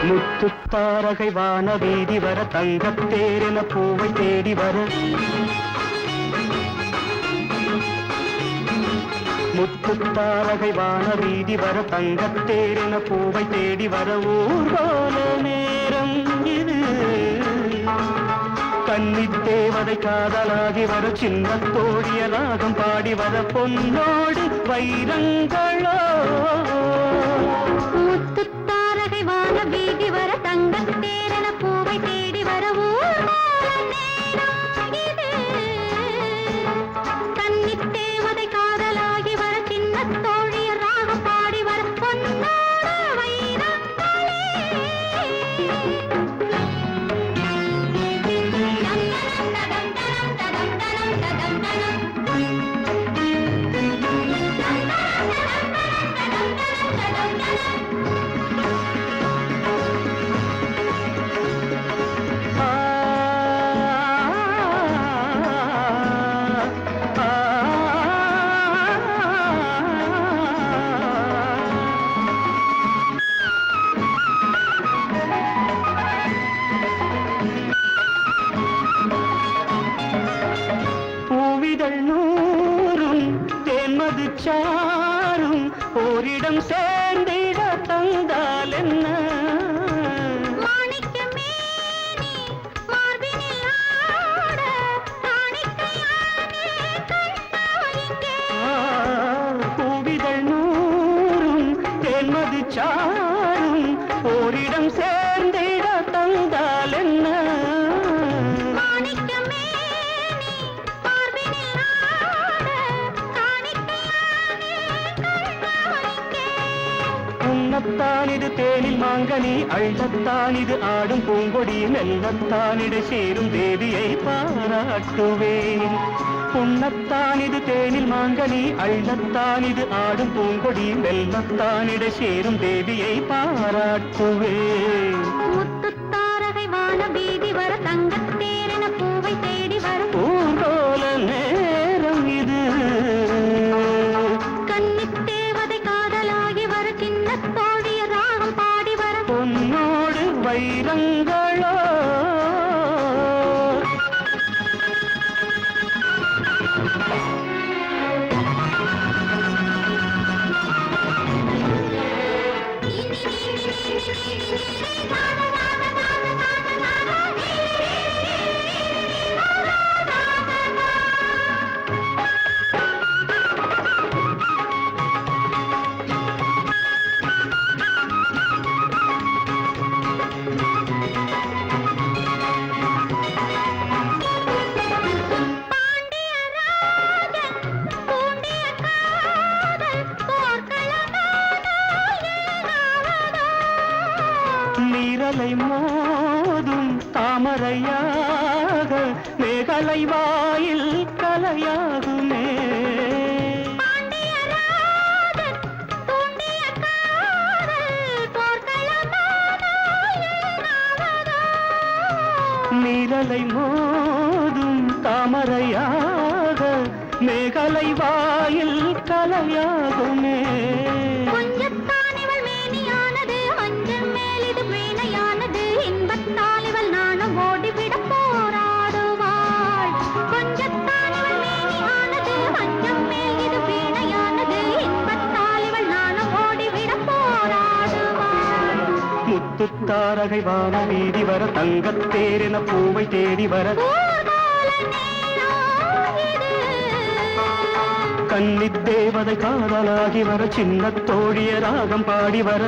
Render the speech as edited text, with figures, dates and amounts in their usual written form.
முத்துத்தாரகை வான வீதி வர தங்கத்தேரென பூவை தேடி வர முத்துத்தாரகை வான வீதி வர தங்கத்தேரென பூவை தேடி வர ஊர்வல நேரம் இது கன்னித் தேவதை காதலாகி வர சின்ன தோழிய ராகம் பாடி வர பொன்னோடு வைரங்களோ முத்துத்தாரகை வான வீதி வர தங்கத்தேரென பூவை தேடி வர ஊர்வல நேரம் இது கன்னித் தேவதை காதலாகி வர சின்ன தோழிய ராகம் பாடி வர பொன்னோடு வைரங்களே சாரும் ஓரிடம் சேர்ந்திட தந்தால் என்ன பூவிதழ் நூறும் தேன்மது சாரும் ஓரிடம் சேர்ந்திட தந்தால் என்ன உண்ணத்தான் இது தேனில் மாங்கனி அள்ளத்தான் இது ஆடும் பூங்கொடி மெல்லத்தானிட சேரும் தேவியை பாராட்டுவேன் உண்ணத்தான் இது தேனில் மாங்கனி அள்ளத்தான் இது ஆடும் பூங்கொடி மெல்லத்தானிட சேரும் தேவியை பாராட்டுவேன் முத்துத்தாரகை வான வீதி வர தங்கத்தேரென பூவை தேடி வர ஊர்கோல நேரம் இது கன்னித் தேவதை காதலாகி வர சின்ன தோழிய ராகம் பாடி வர பொன்னோடு வைரங்களோ நீரலை மோதும் தாமரையாக மேகலை வாயில் கலையாகுமே நீரலை மோதும் தாமரையாக மேகலை வாயில் கலையாகுமே முத்துத்தாரகை வான வீதி வர தங்கத்தேரென பூவை தேடி வர கன்னித் தேவதை காதலாகி வர சின்ன தோழிய ராகம் பாடி வர